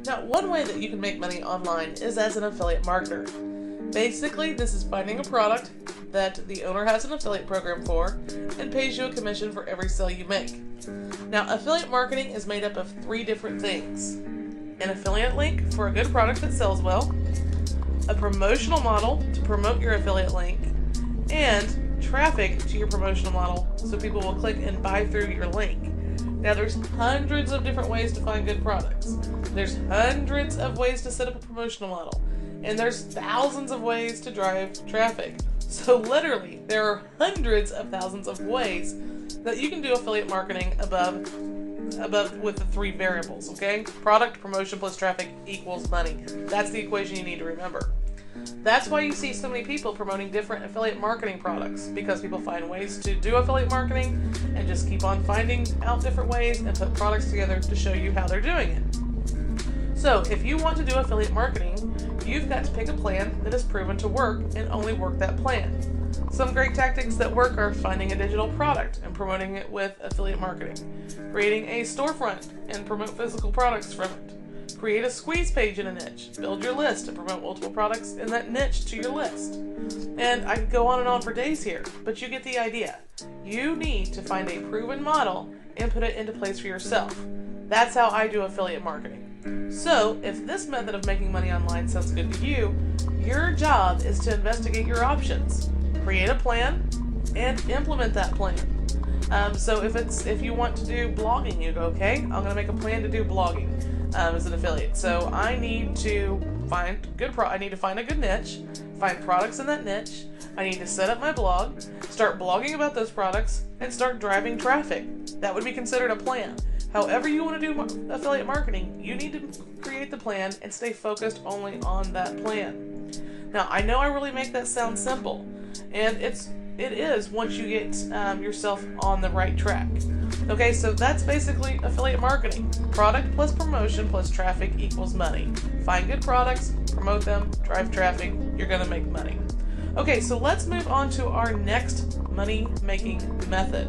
Now, one way that you can make money online is as an affiliate marketer. Basically, this is finding a product that the owner has an affiliate program for and pays you a commission for every sale you make. Now, affiliate marketing is made up of 3 different things: an affiliate link for a good product that sells well, a promotional model to promote your affiliate link, and traffic to your promotional model so people will click and buy through your link. Now, there's hundreds of different ways to find good products. There's hundreds of ways to set up a promotional model. And there's thousands of ways to drive traffic. So literally, there are hundreds of thousands of ways that you can do affiliate marketing above with the 3 variables, okay? Product, promotion plus traffic equals money. That's the equation you need to remember. That's why you see so many people promoting different affiliate marketing products, because people find ways to do affiliate marketing and just keep on finding out different ways and put products together to show you how they're doing it. So if you want to do affiliate marketing, you've got to pick a plan that is proven to work and only work that plan. Some great tactics that work are finding a digital product and promoting it with affiliate marketing, creating a storefront and promote physical products from it, create a squeeze page in a niche, build your list and promote multiple products in that niche to your list. And I could go on for days here, but you get the idea. You need to find a proven model and put it into place for yourself. That's how I do affiliate marketing. So, if this method of making money online sounds good to you, your job is to investigate your options, create a plan, and implement that plan. So if you want to do blogging, you go, okay, I'm going to make a plan to do blogging as an affiliate. So I need to find I need to find a good niche, find products in that niche. I need to set up my blog, start blogging about those products, and start driving traffic. That would be considered a plan. However you want to do affiliate marketing, you need to create the plan and stay focused only on that plan. Now, I know I really make that sound simple, and it is once you get yourself on the right track. Okay, so that's basically affiliate marketing. Product plus promotion plus traffic equals money. Find good products, promote them, drive traffic, you're going to make money. Okay, so let's move on to our next money-making method.